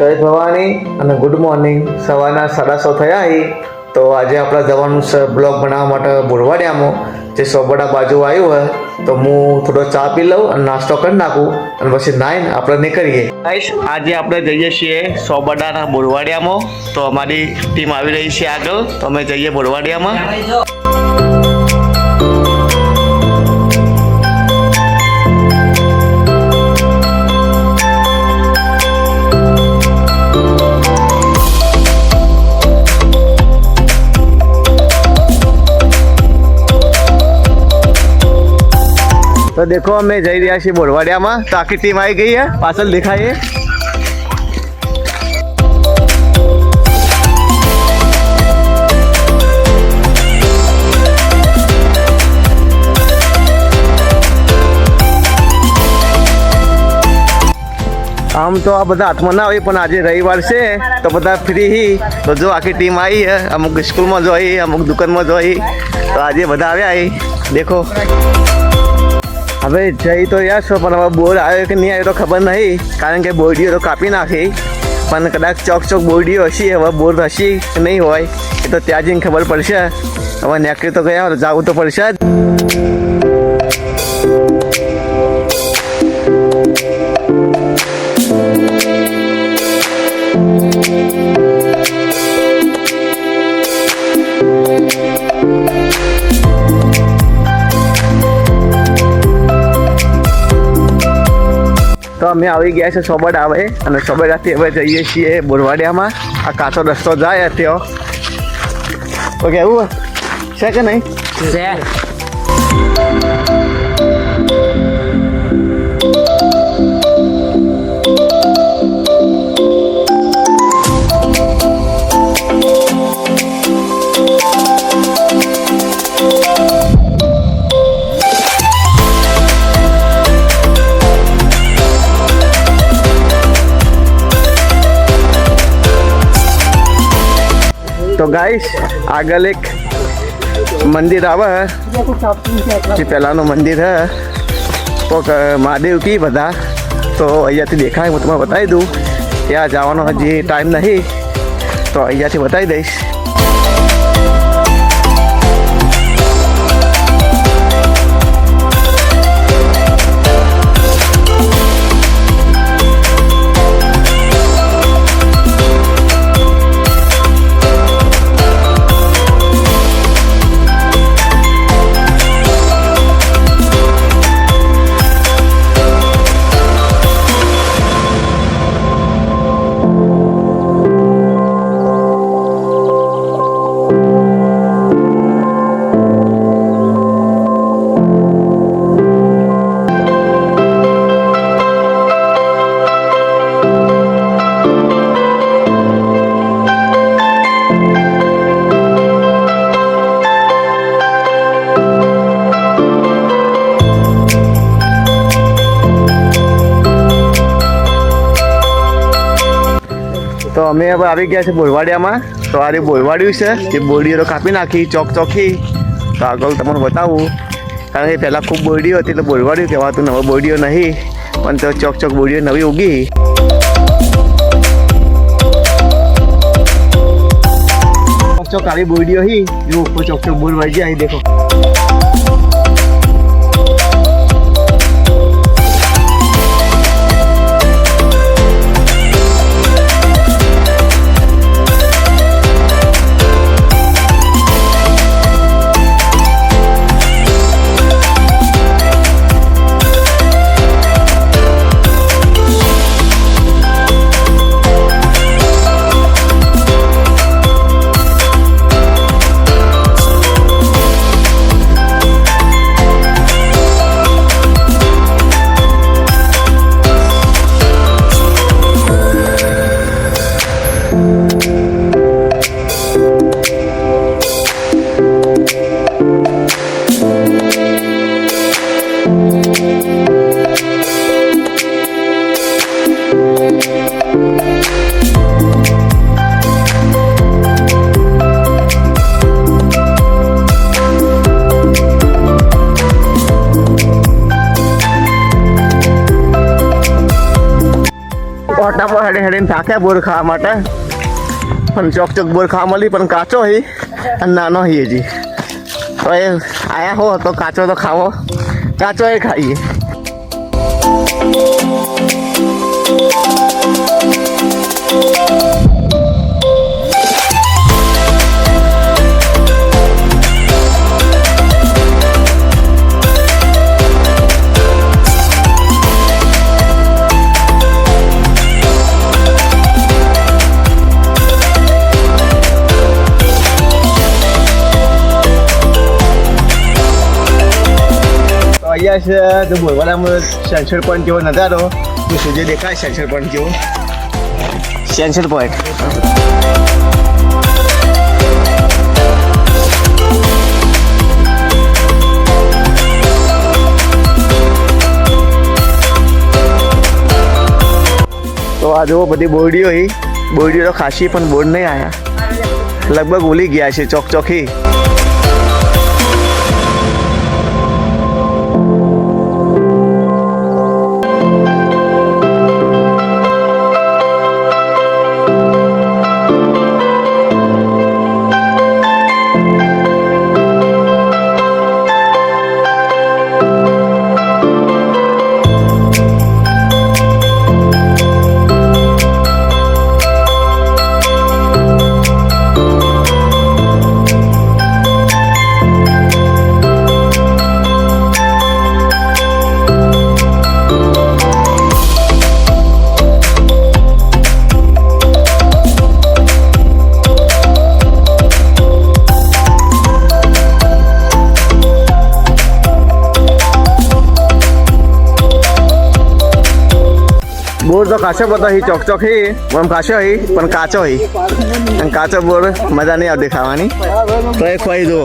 જય ભવાની અને good morning. સવારના 6:30 થયા અહીં. તો આજે આપણે જવાનું છે બ્લોગ બનાવવા માટે બોરવાડિયામાં, જે સોબડા બાજુ આવ્યું હોય. તો હું થોડો ચા પી લઉં અને નાસ્તો કરી નાખું અને પછી નાઈને આપણે નીકળીએ. આજે આપણે જઈએ છીએ સોબડાના બોરવાડિયામાં. તો અમારી ટીમ આવી રહી છે આગળ, તો અમે જઈએ બોરવાડિયામાં. तो देखो हमें जई રહ્યા છીએ બોરવાડિયામાં. તો આખી ટીમ આવી ગઈ है, પાછળ દેખાય. આમ તો આ બધા હાથમાં ના હોય, પણ આજે રવિવાર છે તો બધા ફ્રી. તો જો આખી ટીમ આવી है, અમુક સ્કૂલમાં જોઈ, અમુક દુકાનમાં જોઈ. તો આજે બધા આવ્યા. દેખો હવે જઈ તો યાર છો, પણ હવે બોર આવ્યો કે નહીં આવ્યો તો ખબર નહીં, કારણ કે બોરડીઓ તો કાપી નાખી. પણ કદાચ ચોક બોરડીઓ હશે, હવે બોર હશે કે નહીં હોય એ તો ત્યાં જઈને ખબર પડશે. હવે નીકળી તો ગયા, જવું તો પડશે જ. તો અમે આવી ગયા છે સોબડા આવે, અને સોબડાથી હવે જઈએ છીએ બોરવાડિયામાં. આ કાચો રસ્તો જાય ત્યાં. તો કેવું છે કે નહીં? तो गाइस આગળ એક મંદિર આવે, જે પહેલાંનું મંદિર હે. તો મહાદેવ કી બધા તો અહીંયાથી દેખાય, હું તમને બતાવી દઉં. ત્યાં જવાનો હજી ટાઈમ નહીં, તો અહીંયાથી બતાવી દઈશ. તો અમે હવે આવી ગયા છે બોરવાડિયામાં. તો આ બોરવાડિયું છે, જે બોરડીઓ તો કાપી નાખી ચોકથી. તો આગળ તમને બતાવું, કારણ કે પહેલાં ખૂબ બોરડીઓ હતી એટલે બોરવાડિયું કહેવાતું, નવા બોરડીઓ નહીં. પણ તો ચોક બોરડીઓ નવી ઉગી. ચોક આવી બોરડીઓ હી, જો ચોક બોર વળી જાય. દેખો ટાંક્યા બોર ખાવા માટે પણ ચોક ચોક બોર ખાવા મળી પણ કાચો હી અને નાનો હી હજી તો એ આયા હો તો કાચો તો ખાવો કાચો એ ખાઈએ અહીંયા છે તો બોલવાનામાં સેન્સર પોઈન્ટ જેવો નજારો તો સૂર્ય દેખાય સેન્સર પોઈન્ટ જેવો સેન્સર પોઈન્ટ તો આ જુઓ બધી બોરડીઓ તો ખાસી પણ બોર્ડ નહીં આવ્યા લગભગ ઉલી ગયા છે ચોકચોકી બોર તો કાચો બધો હી ચોકચોક હી પણ કાચો હી પણ કાચો હી અને કાચો બોર મજા નહીં આવતી ખાવાની તો એ ખવાઈ દો